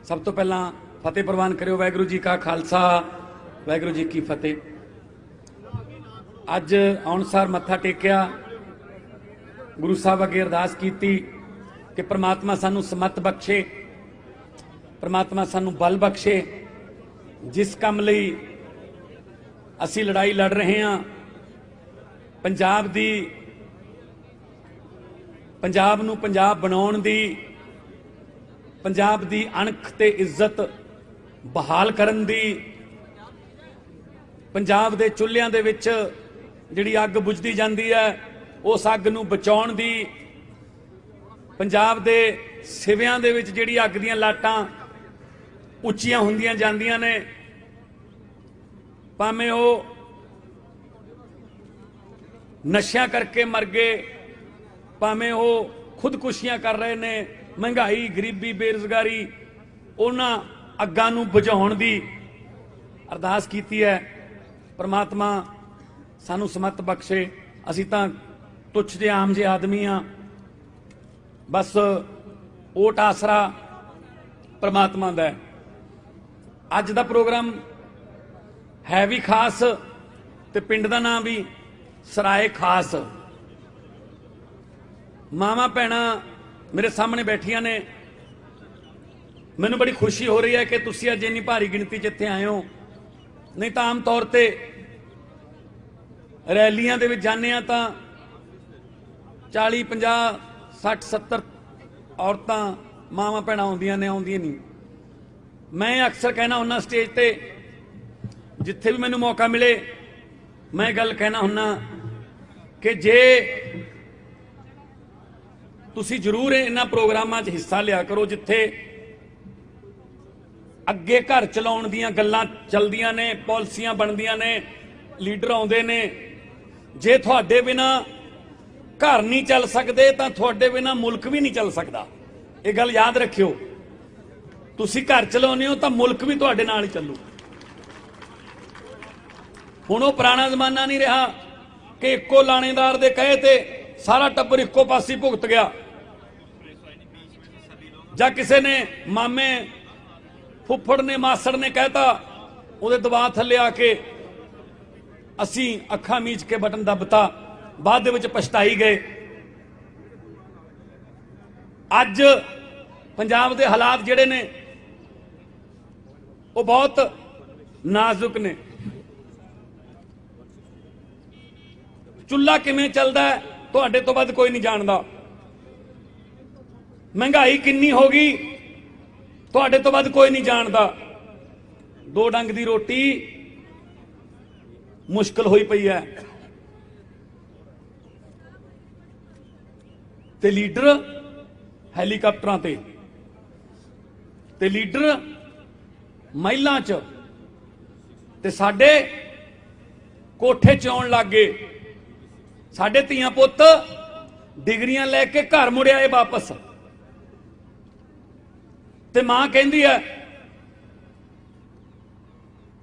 सब तो पहला फतेह प्रवान करो। वाहगुरू जी का खालसा, वाहगुरू जी की फतेह। अज आउणसार मत्था टेकिया, गुरु साहब अगे अरदास की कि परमात्मा सानू समत बख्शे, परमात्मा सानू बल बख्शे। जिस काम लई असी लड़ाई लड़ रहे हैं, पंजाब नू पंजाब बनाउण दी, पंजाब दी अणख ते इज्जत बहाल करन दी, पंजाब दे चुल्हियां दे विच जिहड़ी अग बुझदी जांदी है उस अग नू बचाउण दी, पंजाब दे सिवियां दे विच जिहड़ी अग दीयां लाटां उच्चियां हुंदियां जांदियां ने, भावें वो नशियां करके मर गए, भावें वो खुदकुशियां कर रहे ने, महंगाई, गरीबी, बेरोजगारी, उन्हां अग्गां नूं बुझाउण दी अरदास कीती है। परमात्मा सानू समत बख्शे। असीं तां तुच्छ जे आम जे आदमी हाँ, बस ओट आसरा परमात्मा दा है। अज दा प्रोग्राम है भी खास ते पिंड दा नाम भी सराय खास। मावां भैणां मेरे सामने बैठियां ने, मैनू बड़ी खुशी हो रही है कि तुसीं अज इन्नी भारी गिणती च इत्थे आए हो। नहीं तो आम तौर पर रैलियां दे विच जाने तां 40, 50, 60, 70 औरतां मावां भैणां आउंदियां ने, आउंदियां नहीं। मैं अक्सर कहना हुन्ना स्टेज ते, जिथे भी मैनू मौका मिले मैं गल कहना हुन्ना कि जे तुसी जरूर इन्हां प्रोग्रामां च हिस्सा लिया करो जिथे अगे घर चलाउण दीयां गल्लां चलदियां ने, पॉलिसियां बनदियां ने, लीडर आउंदे ने। जे तुहाडे बिना घर नहीं चल सकते तां तुहाडे बिना मुल्क भी नहीं चल सकता। ये गल याद रखियो। तुसी घर चलाउने हो तां मुल्क भी तुहाडे नाल ही चलू। हुण वो पुराना जमाना नहीं रहा कि इक्को लाणेदार दे कहे ते सारा टब्बर इक्को पासे भुगत गया, जां किसी ने मामे फुफड़ ने मासड़ ने कहता उहदे दबाव थल्ले आके असी अखां मीच के बटन दबता, बाद दे विच पछताई गए। अज पंजाब दे हालात जिहड़े ने वो बहुत नाजुक ने। चुल्ला किवें चलदा है तुहाडे तो वध कोई नहीं जानदा। महंगाई किन्नी हो गई तुहाडे तो वध कोई नहीं जानदा। 2 डंग दी रोटी मुश्किल होई पई है ते लीडर हैलीकाप्टरां ते लीडर महिलां च ते साडे कोठे च आउण लग गए। साडे धीआं पुत्त डिग्रियां लैके घर मुड़ आए वापस, ते मां कहंदी है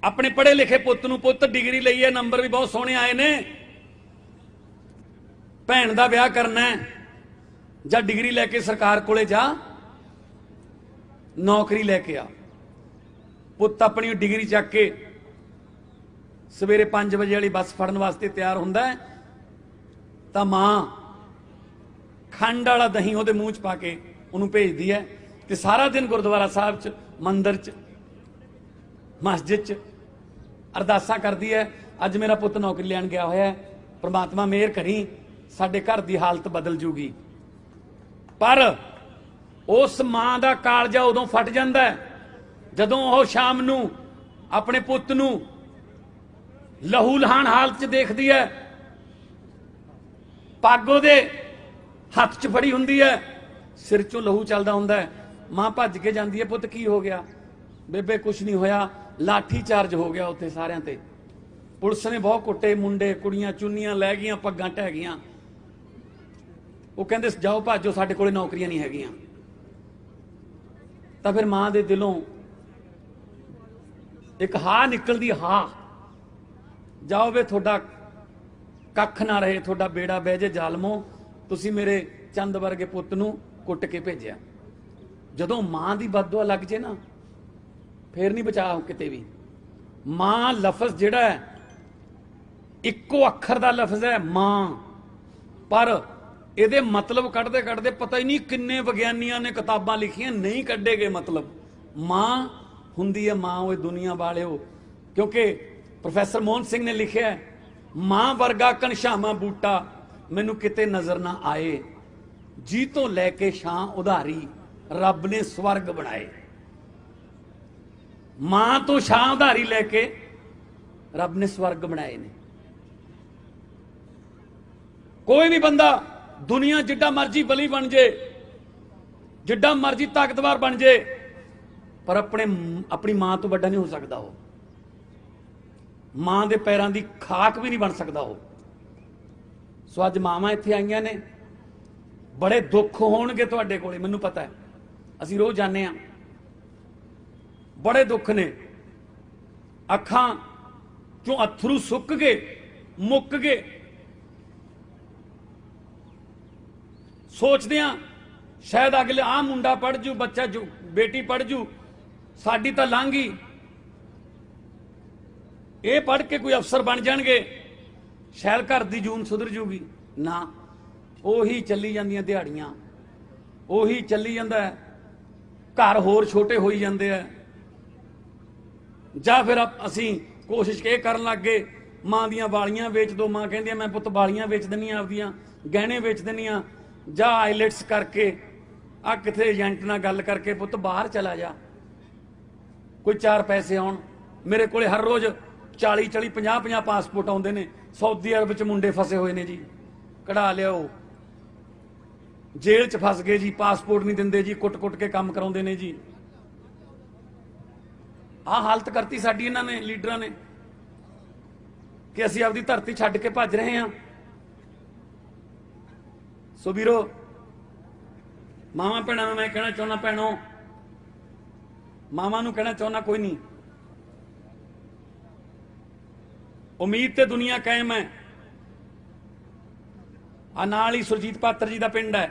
अपने पढ़े लिखे पुत्त नूं, पुत्त डिग्री लई है, नंबर भी बहुत सोहणे आए ने, भैन दा विआह करना है, जां डिग्री लैके सरकार कोले जा, नौकरी लैके आ। पुत्त अपनी डिग्री चक के सवेरे 5 बजे वाली बस फड़न वास्ते तैयार हुंदा है, तां मां खंड वाला दही उहदे मूँह च पा के उहनूं भेजदी है, ते सारा दिन गुरुद्वारा साहब च, मंदिर च, मस्जिद च अरदासां करदी है। अज मेरा पुत्त नौकरी लैण गया होया है, परमात्मा मेहर करी साडे घर दी हालत बदल जूगी। पर उस मां दा कालजा उदों फट जांदा है जदों ओह शाम नूं अपने पुत्त नूं लहू लहान हालत च देखदी है, पग उहदे हत्थ च फड़ी हुंदी है, सिर चों लहू चलदा हुंदा है। मां भज के जांदी है, पुत्त की हो गया? बेबे कुछ नहीं होया, लाठी चार्ज हो गया उत्थे सारियां ते, पुलिस ने बहुत कुट्टे, मुंडे कुड़ियां चुन्नियां लै गईयां, पग्गां ढह गईयां। वो कहंदे जाओ भाजो, साडे कोले नौकरियां नहीं हैगियां। तां फिर मां दे दिलों एक हा निकलदी, हा जाओ वे थोड़ा कख ना रहे, थोड़ा बेड़ा बह जे जालमो, तुसी मेरे चंद वर्गे पुत्त नूं कुट के भेजिया। जदों मां दी बददुआ लग जे ना फिर नहीं बचा किते भी। मां लफज जिहड़ा है इक्को अखर का लफज है मां, पर ਇਹਦੇ मतलब ਕੱਢਦੇ ਕੱਢਦੇ पता ही नहीं किन्ने विग्यानियां ने किताबां लिखियां नहीं ਕੱਢੇ गए मतलब। मां हुंदी है मां वो दुनिया वाले हो, क्योंकि प्रोफैसर मोहन सिंह ने लिखा है मां वर्गा घनश्यामा बूटा मैनू किते नजर ना आए, जी तो लैके छां उधारी रब ने स्वर्ग बनाए। मां तो छां उधारी लैके रब ने स्वर्ग बनाए ने। कोई भी बंदा दुनिया जिड्डा मर्जी बली बन जाए, जिड्डा मर्जी ताकतवर बन जाए, पर अपनी मां तो बड़ा नहीं हो सकता। वो मां के पैरों की खाक भी नहीं बन सकता वो। सो अज मावां इत्थे आईयां ने, बड़े दुख होणगे तुहाडे कोले, मैनूं पता है, असीं रोज़ जाने आ, बड़े दुख ने, अखां चों अथरू सुक गए, मुक गए। सोचते हैं शायद अगले आ मुंडा पढ़ जू, बच्चा जू, बेटी पढ़ जू, साडी तां लंघ गई, ये पढ़ के कोई अफसर बन जाणगे, शायद घर की जून सुधर जूगी ना। उही चली जांदियां दिहाड़ियां, उही चली जांदा है, घर होर छोटे होई जांदे है। जां फिर असीं कोशिश ये करन लग गए मां दियां वालियां वेच दो, मां कहंदी मैं पुत्त वालियां वेच दिंदी आपदियां, गहने वेच दिंदी, जा आईलैट्स करके आ किथे एजेंट नाल गल करके पुत्त बाहर चला जा, कोई 4 पैसे आउण। मेरे कोले हर रोज़ 40-40 50-50 पासपोर्ट आउंदे ने। सऊदी अरब च मुंडे फसे हुए ने जी, कढ़ा लियाओ, जेल च फस गए जी, पासपोर्ट नहीं दिंदे जी, कुट-कुट के काम कराउंदे ने जी। आ हालत करती साडी इन्हां ने, लीडरां ने, कि असीं आपदी धरती छड्ड के भज रहे हैं। सो वीरो मावां भैणां नूं मैं कहना चाहुंदा, भैणों मावां नूं कहना चाहुंदा कोई नहीं, उम्मीद ते दुनिया कायम है। आ नाल ही सुरजीत पात्र जी का पिंड है,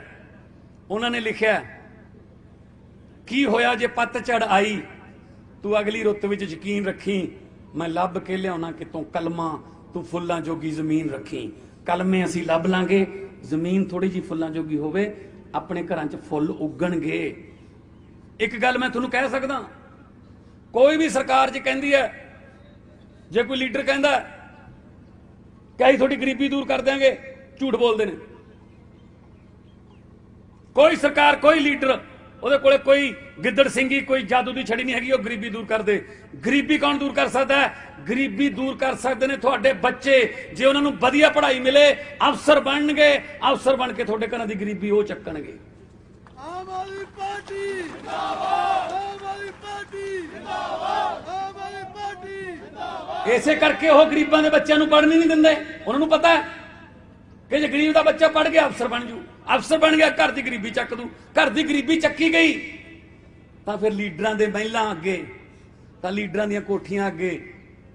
उन्होंने लिखा की होया जे पतझड़ आई, तू अगली रुत विच यकीन रखी, मैं लभ के लियाउणा कितों कलमा, तू फुल्लां जोगी जमीन रखी। कलमे असीं लभ लांगे, जमीन थोड़ी जी फुल्लां जोगी होवे, अपने घरां च फुੱਲ उगणगे। एक गल मैं तुहानूं कह सकदा, कोई भी सरकार च कहंदी है, जे कोई लीडर कहंदा कि असीं थोड़ी गरीबी दूर कर देंगे, झूठ बोलते हैं। कोई सरकार, कोई लीडर, ਉਹਦੇ ਕੋਲੇ कोई गिद्दड़ सिंगी, कोई जादू की छड़ी नहीं हैगी वो गरीबी दूर कर दे। गरीबी कौन दूर कर सकता है? गरीबी दूर कर सकते हैं तुहाडे बच्चे, जे उन्होंने वधिया पढ़ाई मिले, अफसर बनणगे, अफसर बन के तुहाडे घरां दी गरीबी वो चक्कणगे। आम आदमी पार्टी जिंदाबाद, आम आदमी पार्टी जिंदाबाद, आम आदमी पार्टी जिंदाबाद। इसे करके वो गरीबां दे बच्चों नूं पढ़न नहीं दिंदे। उन्होंने पता है कि जे गरीब का बच्चा पढ़ गया अफसर बन जू, अफसर बन गया घर की गरीबी चक दू, घर की गरीबी चक्की गई तो फिर लीडरां दे महलां अगे, तो लीडरां दीयां कोठियां अगे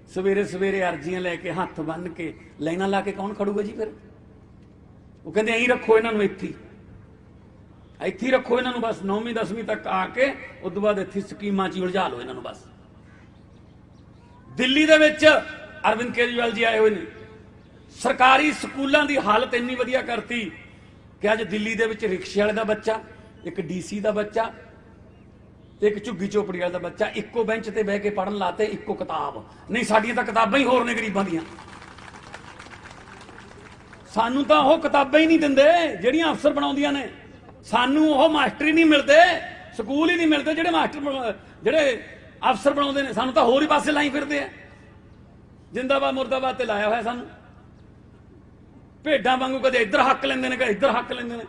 सवेरे सवेरे अर्जियां लैके हथ बन के लाइनां ला के कौन खड़ूगा जी? फिर वो कहते यहीं रखो इन्हों इत्थे रखो, इन्हों बस 9वीं 10वीं तक आके उस बाद इत्थे स्कीमां च उलझा लो इन्हों बस। दिल्ली दे विच अरविंद केजरीवाल जी आए हुए ने, सरकारी स्कूलों की हालत इन्नी वधिया करती कि अज दिल्ली दे विच रिक्शे वाले का बच्चा, एक DC का बच्चा, एक झुग्गी झोपड़ी वाले का बच्चा इक्को बेंच ते बह के पढ़न लाते, इक्को किताब नहीं। साडियां तां किताबां ही होर ने गरीबां दियां, सानू तां ओह किताबां ही नहीं दिंदे जिहड़ियां अफसर बनाउंदियां ने। सानू ओह मास्टर ही नहीं मिलते, स्कूल ही नहीं मिलते जिहड़े मास्टर जिहड़े अफसर बनाउंदे ने। सानू तां होर ही पासे लाई फिरदे आ, जिंदाबाद मुर्दाबाद ते लाया होया सानू। भेडां वांगू कदे इधर हक लेंदे ने, कदे इधर हक लेंदे ने,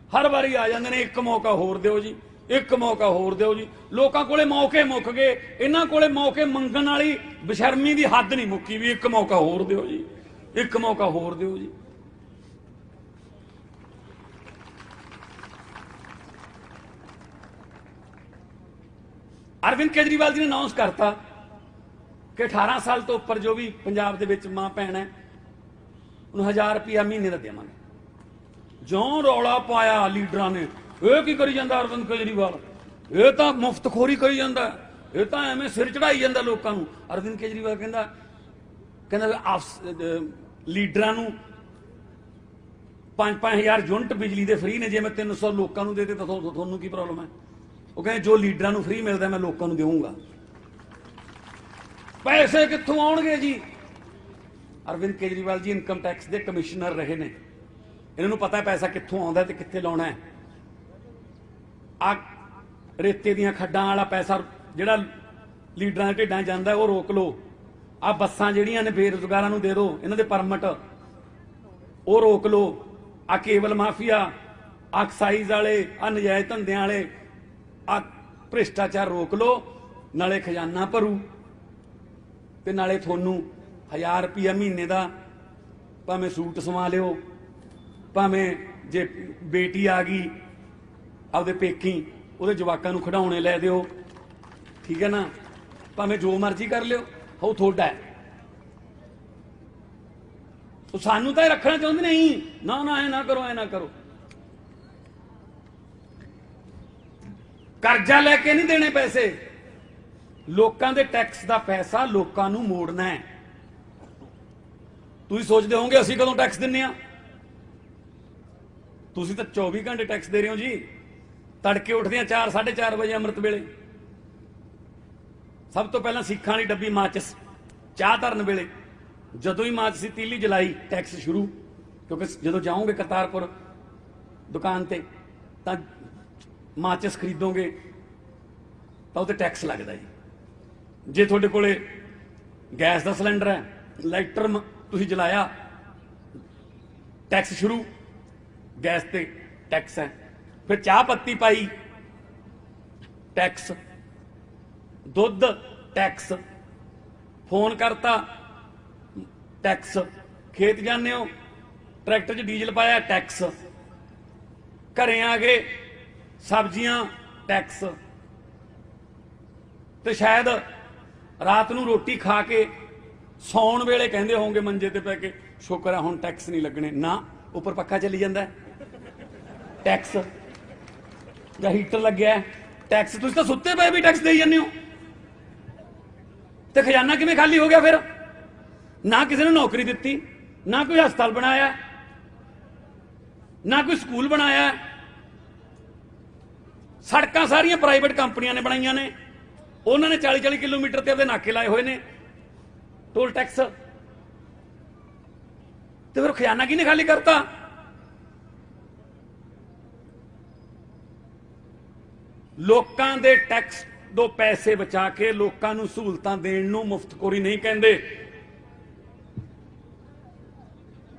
हर बारी आ जांदे ने एक मौका होर दिओ जी, एक मौका होर दिओ जी। लोकां कोले मौके मुक गए, इन्हां कोले मौके मंगण वाली बेशर्मी दी हद नहीं मुक्की भी एक मौका होर दिओ जी, एक मौका होर दिओ जी। अरविंद केजरीवाल जी ने अनाउंस करता कि 18 साल तो उपर जो भी पंजाब दे विच मां भैण है उन्हें 1000 रुपया महीने का देवांगे। जो रौला पाया लीडरां ने, यह की करी जांदा अरविंद केजरीवाल, यह तो मुफ्तखोरी करी जांदा, ਇਹ ਤਾਂ ਐਵੇਂ ਸਿਰ ਚੜਾਈ ਜਾਂਦਾ ਲੋਕਾਂ ਨੂੰ। ਅਰਵਿੰਦ ਕੇਜਰੀਵਾਲ ਕਹਿੰਦਾ ਲੀਡਰਾਂ ਨੂੰ 5-5 ਹਜ਼ਾਰ ਯੂਨਿਟ ਬਿਜਲੀ ਦੇ ਫ੍ਰੀ ਨੇ, ਜੇ ਮੈਂ 300 ਲੋਕਾਂ ਨੂੰ ਦੇ ਤਾਂ ਤੁਹਾਨੂੰ ਕੀ ਪ੍ਰੋਬਲਮ ਹੈ? ਉਹ ਕਹਿੰਦੇ ਜੋ ਲੀਡਰਾਂ ਨੂੰ ਫ੍ਰੀ ਮਿਲਦਾ ਮੈਂ ਲੋਕਾਂ ਨੂੰ ਦੇਵਾਂਗਾ। ਪੈਸੇ ਕਿੱਥੋਂ ਆਉਣਗੇ ਜੀ? ਅਰਵਿੰਦ ਕੇਜਰੀਵਾਲ ਜੀ ਇਨਕਮ ਟੈਕਸ ਦੇ ਕਮਿਸ਼ਨਰ ਰਹੇ ਨੇ, ਇਹਨਾਂ ਨੂੰ ਪਤਾ ਪੈਸਾ ਕਿੱਥੋਂ ਆਉਂਦਾ ਤੇ ਕਿੱਥੇ ਲਾਉਣਾ ਹੈ। ਆ ਰੇਤੇ ਦੀਆਂ ਖੱਡਾਂ ਵਾਲਾ ਪੈਸਾ ਜਿਹੜਾ ਲੀਡਰਾਂ ਦੇ ਢਿੱਡਾਂ ਜਾਂਦਾ ਉਹ ਰੋਕ ਲਓ। ਆ ਬੱਸਾਂ ਜਿਹੜੀਆਂ ਨੇ ਬੇਰੁਜ਼ਗਾਰਾਂ ਨੂੰ ਦੇ ਦਿਓ, ਇਹਨਾਂ ਦੇ ਪਰਮਿਟ ਉਹ ਰੋਕ ਲਓ। ਆ ਕੇਬਲ ਮਾਫੀਆ, ਆ ਐਕਸਾਈਜ਼ ਵਾਲੇ, ਆ ਨਜਾਇਜ਼ ਧੰਦਿਆਂ ਵਾਲੇ, ਆ ਭ੍ਰਿਸ਼ਟਾਚਾਰ ਰੋਕ ਲਓ, ਨਾਲੇ ਖਜ਼ਾਨਾ ਭਰੂ ਤੇ ਨਾਲੇ ਤੁਹਾਨੂੰ 1000 ਰੁਪਇਆ ਮਹੀਨੇ ਦਾ ਭਾਵੇਂ ਸੂਟ ਸਵਾ ਲਿਓ, ਭਾਵੇਂ ਜੇ ਬੇਟੀ ਆ ਗਈ ਆਪਦੇ ਪੇਕੀ ਉਹਦੇ ਜਵਾਕਾਂ ਨੂੰ ਖਿਡਾਉਣੇ ਲੈ ਦਿਓ, ਠੀਕ ਹੈ ਨਾ, ਭਾਵੇਂ ਜੋ ਮਰਜ਼ੀ ਕਰ ਲਿਓ, ਉਹ ਤੁਹਾਡਾ ਹੈ। ਉਹ ਸਾਨੂੰ ਤਾਂ ਇਹ ਰੱਖਣਾ ਚਾਹੁੰਦੇ ਨਹੀਂ, ਨਾ ਨਾ ਐ ਨਾ ਕਰੋ, ਐ ਨਾ ਕਰੋ। ਕਰਜ਼ਾ ਲੈ ਕੇ ਨਹੀਂ ਦੇਣੇ ਪੈਸੇ, ਲੋਕਾਂ ਦੇ ਟੈਕਸ ਦਾ ਪੈਸਾ ਲੋਕਾਂ ਨੂੰ ਮੋੜਨਾ ਹੈ। ਤੁਸੀਂ ਸੋਚਦੇ ਹੋਵੋਗੇ ਅਸੀਂ ਕਦੋਂ ਟੈਕਸ ਦਿੰਨੇ ਆ? ਤੁਸੀਂ ਤਾਂ 24 ਘੰਟੇ ਟੈਕਸ ਦੇ ਰਹੇ ਹੋ ਜੀ। ਤੜਕੇ ਉੱਠਦੇ ਆ 4-4:30 ਵਜੇ ਅੰਮ੍ਰਿਤ ਵੇਲੇ, ਸਭ ਤੋਂ ਪਹਿਲਾਂ ਸਿੱਖਾਂ ਵਾਲੀ ਡੱਬੀ ਮਾਚਿਸ ਚਾਹ ਧਰਨ ਵੇਲੇ, ਜਦੋਂ ਹੀ ਮਾਚਿਸ ਦੀ ਤੀਲੀ ਜਲਾਈ ਟੈਕਸ ਸ਼ੁਰੂ, ਕਿਉਂਕਿ ਜਦੋਂ ਜਾਓਗੇ ਕਰਤਾਰਪੁਰ ਦੁਕਾਨ ਤੇ ਤਾਂ ਮਾਚਿਸ ਖਰੀਦੋਗੇ ਤਾਂ ਉਹ ਤੇ ਟੈਕਸ ਲੱਗਦਾ ਜੀ। ਜੇ ਤੁਹਾਡੇ ਕੋਲੇ ਗੈਸ ਦਾ ਸਿਲੰਡਰ ਹੈ, ਲਾਈਟਰ ਤੁਸੀਂ ਜਲਾਇਆ, ਟੈਕਸ ਸ਼ੁਰੂ, ਗੈਸ ਤੇ ਟੈਕਸ ਹੈ। ਫਿਰ ਚਾਹ ਪੱਤੀ ਪਾਈ ਟੈਕਸ, ਦੁੱਧ ਟੈਕਸ, ਫੋਨ ਕਰਤਾ ਟੈਕਸ, ਖੇਤ ਜਾਂਦੇ ਹੋ ਟਰੈਕਟਰ 'ਚ ਡੀਜ਼ਲ ਪਾਇਆ ਟੈਕਸ, ਘਰੇ ਆ ਗਏ ਸਬਜ਼ੀਆਂ ਟੈਕਸ, ਤੇ ਸ਼ਾਇਦ ਰਾਤ ਨੂੰ ਰੋਟੀ ਖਾ ਕੇ ਸੌਣ ਵੇਲੇ ਕਹਿੰਦੇ ਹੋਵੋਗੇ ਮੰਜੇ ਤੇ ਪੈ ਕੇ, ਸ਼ੁਕਰ ਹੈ ਹੁਣ ਟੈਕਸ ਨਹੀਂ ਲੱਗਣੇ। ਨਾ, ਉੱਪਰ ਪੱਖਾ ਚੱਲੀ ਜਾਂਦਾ ਟੈਕਸ, ਜਾਂ ਹੀਟਰ ਲੱਗਿਆ ਟੈਕਸ। ਤੁਸੀਂ ਤਾਂ ਸੁੱਤੇ ਪਏ ਵੀ ਟੈਕਸ ਦੇਈ ਜਾਂਦੇ ਹੋ, ਤੇ ਖਜ਼ਾਨਾ ਕਿਵੇਂ ਖਾਲੀ ਹੋ ਗਿਆ ਫਿਰ? ਨਾ ਕਿਸੇ ਨੂੰ ਨੌਕਰੀ ਦਿੱਤੀ, ਨਾ ਕੋਈ ਹਸਪਤਾਲ ਬਣਾਇਆ, ਨਾ ਕੋਈ ਸਕੂਲ ਬਣਾਇਆ। ਸੜਕਾਂ ਸਾਰੀਆਂ ਪ੍ਰਾਈਵੇਟ ਕੰਪਨੀਆਂ ਨੇ ਬਣਾਈਆਂ ਨੇ, ਉਹਨਾਂ ਨੇ 40-40 ਕਿਲੋਮੀਟਰ ਤੇ ਆਪਦੇ ਨਾਕੇ ਲਾਏ ਹੋਏ ਨੇ ਟੋਲ ਟੈਕਸ, ਤੇ ਫਿਰ ਖਜ਼ਾਨਾ ਕਿਹਨੇ ਖਾਲੀ ਕਰਤਾ? ਲੋਕਾਂ ਦੇ ਟੈਕਸ ਤੋਂ ਪੈਸੇ ਬਚਾ ਕੇ ਲੋਕਾਂ ਨੂੰ ਸਹੂਲਤਾਂ ਦੇਣ ਨੂੰ ਮੁਫਤਖੋਰੀ ਨਹੀਂ ਕਹਿੰਦੇ।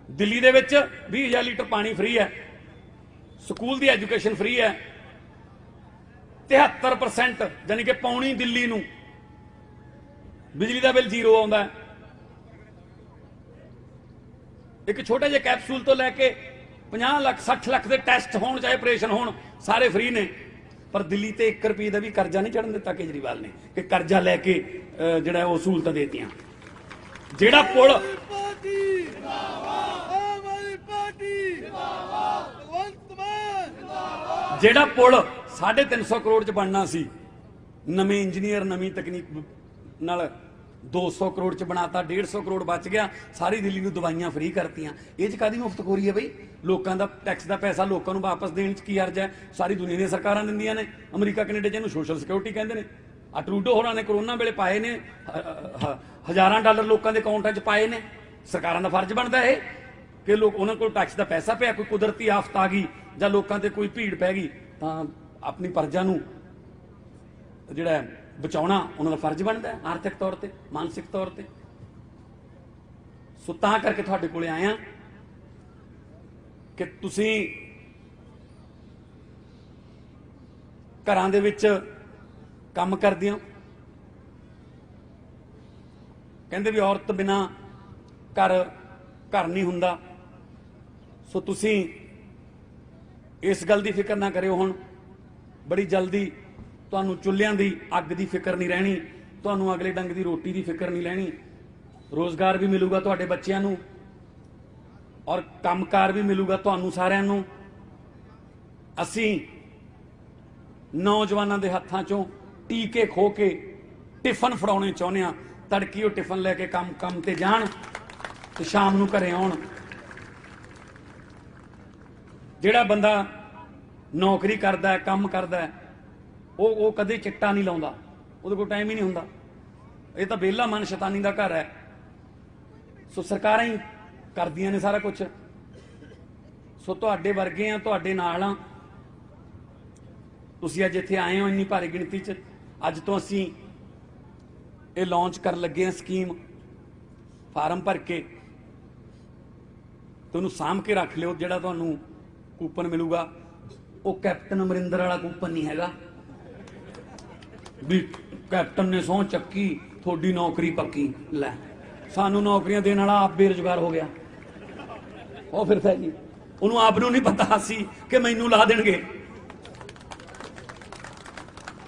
ਦਿੱਲੀ ਦੇ ਵਿੱਚ 20,000 ਲੀਟਰ ਪਾਣੀ ਫ੍ਰੀ ਹੈ, ਸਕੂਲ ਦੀ ਐਜੂਕੇਸ਼ਨ ਫ੍ਰੀ ਹੈ, 73% ਯਾਨੀ ਕਿ ਪੌਣੀ ਦਿੱਲੀ ਨੂੰ ਬਿਜਲੀ ਦਾ ਬਿੱਲ ਜ਼ੀਰੋ ਆਉਂਦਾ ਹੈ। ਇੱਕ ਛੋਟੇ ਜਿਹੇ ਕੈਪਸੂਲ ਤੋਂ ਲੈ ਕੇ 50 ਲੱਖ 60 ਲੱਖ ਦੇ ਟੈਸਟ ਹੋਣ, ਚਾਹੇ ਆਪਰੇਸ਼ਨ ਹੋਣ, ਸਾਰੇ ਫ੍ਰੀ ਨੇ। ਪਰ ਦਿੱਲੀ ਤੇ 1 ਰੁਪਏ ਦਾ ਵੀ ਕਰਜ਼ਾ ਨਹੀਂ ਚੜਨ ਦਿੱਤਾ ਕੇਜਰੀਵਾਲ ਨੇ, ਕਿ ਕਰਜ਼ਾ ਲੈ ਕੇ ਜਿਹੜਾ ਉਹ ਸਹੂਲਤਾਂ ਦੇਤੀਆਂ। ਜਿਹੜਾ ਪੁਲ ਜਿਹੜਾ ਪੁਲ 350 ਕਰੋੜ ਚ ਬਣਨਾ ਸੀ, ਨਵੇਂ ਇੰਜੀਨੀਅਰ ਨਵੀਂ ਤਕਨੀਕ ਨਾਲ 200 ਕਰੋੜ ਚ ਬਣਾਤਾ, 150 ਕਰੋੜ ਬਚ ਗਿਆ। ਸਾਰੀ ਦਿੱਲੀ ਨੂੰ ਦਵਾਈਆਂ ਫ੍ਰੀ ਕਰਤੀਆਂ। ਇਹ ਚ ਕਾਦੀ ਮੁਫਤਖੋਰੀ ਹੈ ਬਈ? ਲੋਕਾਂ ਦਾ ਟੈਕਸ ਦਾ ਪੈਸਾ ਲੋਕਾਂ ਨੂੰ ਵਾਪਸ ਦੇਣ ਚ ਕੀ ਹਰਜ ਹੈ? ਸਾਰੀ ਦੁਨੀਆ ਦੀਆਂ ਸਰਕਾਰਾਂ ਦਿੰਦੀਆਂ ਨੇ, ਅਮਰੀਕਾ ਕੈਨੇਡਾ ਜਿਹਨੂੰ ਸੋਸ਼ਲ ਸਿਕਿਉਰਿਟੀ ਕਹਿੰਦੇ ਨੇ। ਆ ਟਰੂਡੋ ਹੋਰਾਂ ਨੇ ਕਰੋਨਾ ਵੇਲੇ ਪਾਏ ਨੇ, ਹਜ਼ਾਰਾਂ ਡਾਲਰ ਲੋਕਾਂ ਦੇ ਅਕਾਊਂਟਾਂ 'ਚ ਪਾਏ ਨੇ। ਸਰਕਾਰਾਂ ਦਾ ਫਰਜ਼ ਬਣਦਾ ਇਹ ਕਿ ਲੋਕ ਉਹਨਾਂ ਕੋਲ ਟੈਕਸ ਦਾ ਪੈਸਾ ਪਿਆ, ਕੋਈ ਕੁਦਰਤੀ ਆਫਤ ਆ ਗਈ ਜਾਂ ਲੋਕਾਂ ਤੇ ਕੋਈ ਭੀੜ ਪੈ ਗਈ ਤਾਂ ਆਪਣੀ ਪ੍ਰਜਾ ਨੂੰ ਜਿਹੜਾ ਬਚਾਉਣਾ ਉਹਨਾਂ ਦਾ ਫਰਜ਼ ਬਣਦਾ ਹੈ, ਆਰਥਿਕ ਤੌਰ ਤੇ, ਮਾਨਸਿਕ ਤੌਰ ਤੇ। ਸੋ ਤਾਂ ਕਰਕੇ ਤੁਹਾਡੇ ਕੋਲੇ ਆਇਆ ਕਿ ਤੁਸੀਂ ਘਰਾਂ ਦੇ ਵਿੱਚ ਕੰਮ ਕਰਦੇ ਹੋ, ਕਹਿੰਦੇ ਵੀ ਔਰਤ ਬਿਨਾ ਘਰ ਨਹੀਂ ਹੁੰਦਾ। ਸੋ ਤੁਸੀਂ ਇਸ ਗੱਲ ਦੀ ਫਿਕਰ ਨਾ ਕਰਿਓ, ਹੁਣ ਬੜੀ ਜਲਦੀ ਤੁਹਾਨੂੰ ਚੁੱਲ੍ਹਿਆਂ ਦੀ ਅੱਗ ਦੀ ਫਿਕਰ ਨਹੀਂ ਰਹਿਣੀ, ਤੁਹਾਨੂੰ ਅਗਲੇ ਡੰਗ ਦੀ ਰੋਟੀ ਦੀ ਫਿਕਰ ਨਹੀਂ ਰਹਿਣੀ। ਰੋਜ਼ਗਾਰ ਵੀ ਮਿਲੂਗਾ ਤੁਹਾਡੇ ਬੱਚਿਆਂ ਨੂੰ ਔਰ ਕੰਮਕਾਰ ਵੀ ਮਿਲੂਗਾ ਤੁਹਾਨੂੰ ਸਾਰਿਆਂ ਨੂੰ। ਅਸੀਂ ਨੌਜਵਾਨਾਂ ਦੇ ਹੱਥਾਂ ਚੋਂ ਟੀਕੇ ਖੋ ਕੇ टिफन फड़ाने चाਹੁੰਦੇ ਆ। तड़की वो टिफन लैके काम ते जान ते शाम ਨੂੰ घरे आउण। ਜਿਹੜਾ ਬੰਦਾ नौकरी करदा है, काम करदा है, वो कदे चिट्टा नहीं लाउंदा, ਉਹਦੇ ਕੋਲ टाइम ही नहीं हुंदा। ਇਹ ਤਾਂ ਵਿਹਲਾ ਮਨ शैतानी ਦਾ घर है। सो सरकारां ही करदियां ने सारा कुछ। सो तुहाडे वर्गे आ, तुहाडे नाल आ। तुसीं अज इत्थे आए हो इन्नी भारी गिणती च। अज तो असीं ये लॉन्च कर लगे हैं स्कीम। फार्म भर के तुहानूं साम के रख लिओ। जिहड़ा तुहानूं कूपन मिलूगा वो कैप्टन अमरिंदर वाला कूपन नहीं हैगा भी कैप्टन ने सौं चक्की थोड़ी नौकरी पक्की। लै सानू नौकरियां देने वाला आप बेरोजगार हो गया। वो फिर था जी उन्होंने आप नहीं पता सी कि मैनू ला देंगे।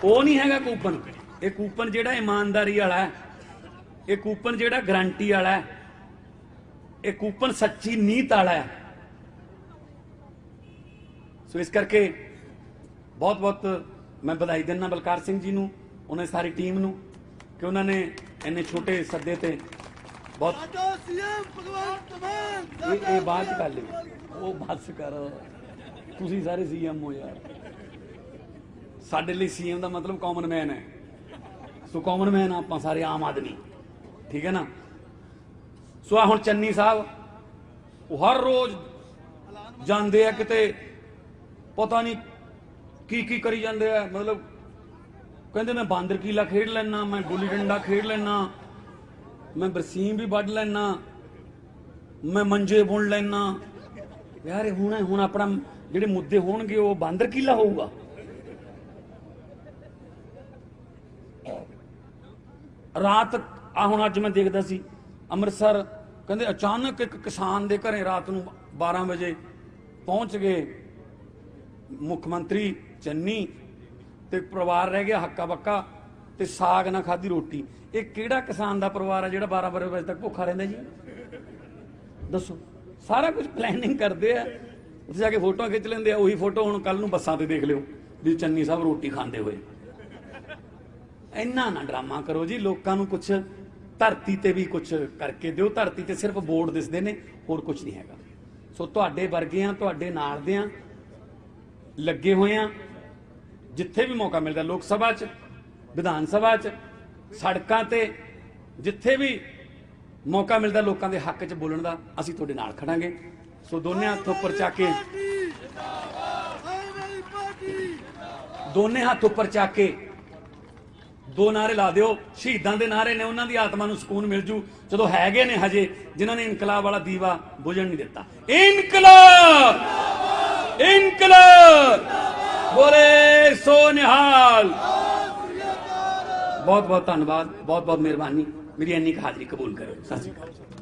वो नहीं हैगा कूपन। ये कूपन जिहड़ा ईमानदारी वाला है, ये कूपन जिहड़ा गारंटी वाला है, ये कूपन सच्ची नीत वाला है। सो इस करके बहुत बहुत मैं बधाई देना बलकार सिंह जी नूं, उन्हें सारी टीम नूं कि उन्होंने इन्ने छोटे सदे ते बहुत ਸਾਡਾ ਸੀਐਮ ਭਗਵੰਤ ਮਾਨ ये बात कर ली। वो बस कर तुसी सारे सीएम हो यार। साडे लिए सीएम का मतलब कॉमन मैन है। सो कॉमन मैन आप सारे आम आदमी, ठीक है ना। सो आ हुण चन्नी साहब वो हर रोज जाते हैं किते पता नहीं की करी जाते हैं। मतलब कहते मैं बांदर कीला खेड लेना, मैं गुल्ली डंडा खेड लेना, मैं बरसीम भी वढ लेना, मैं मंजे बुन लेना। यार हुण अपना जिहड़े मुद्दे होणगे वो बांदर कीला होऊगा। रात आ हुण अज मैं देखदा सी अमृतसर कहंदे अचानक एक किसान दे घरे रात नूं 12 बजे पहुंच गए मुख्यमंत्री चन्नी ते परिवार रह गया हक्का बक्का ते साग ना खाधी रोटी। ये किहड़ा किसान दा परिवार है जिहड़ा 12 बजे तक भुखा रहिंदा जी? दसो। सारा कुछ प्लैनिंग करते हैं, उत्थे जाके फोटो खिच लेंदे। उही फोटो हुण कल नूं बसां ते देख लिओ भी चन्नी साहब रोटी खांदे होए। इन्ना ना ड्रामा करो जी। लोकां नूं कुछ धरती ते भी कुछ करके दिओ। धरती ते सिर्फ बोर्ड दिसदे ने, होर कुछ नहीं हैगा। सो तुहाडे वर्गे आ, तुहाडे नाल दे आ, लगे होए आ। जिथे भी मौका मिलता लोक सभा च, विधान सभा च, सड़कां ते जिथे भी मौका मिलता लोगों के हक च बोलण दा असीं तुहाडे नाल खड़ांगे। सो दोने हाथ उपर चाके, दोने हाथ उपर चाके दो नारे ला दिओ। शहीदां दे नारे ने, उन्हां दी आत्मा नूं सुकून मिल जू जदों हैगे ने हजे जिन्हां ने इनकलाब वाला दीवा बुझण नहीं दिता। इनकलाब इनकलाब बोले सो निहाल। बहुत बहुत धन्यवाद, बहुत बहुत मेहरबानी। मेरी इन्नी हाजिरी कबूल करो। सत श्री अकाल।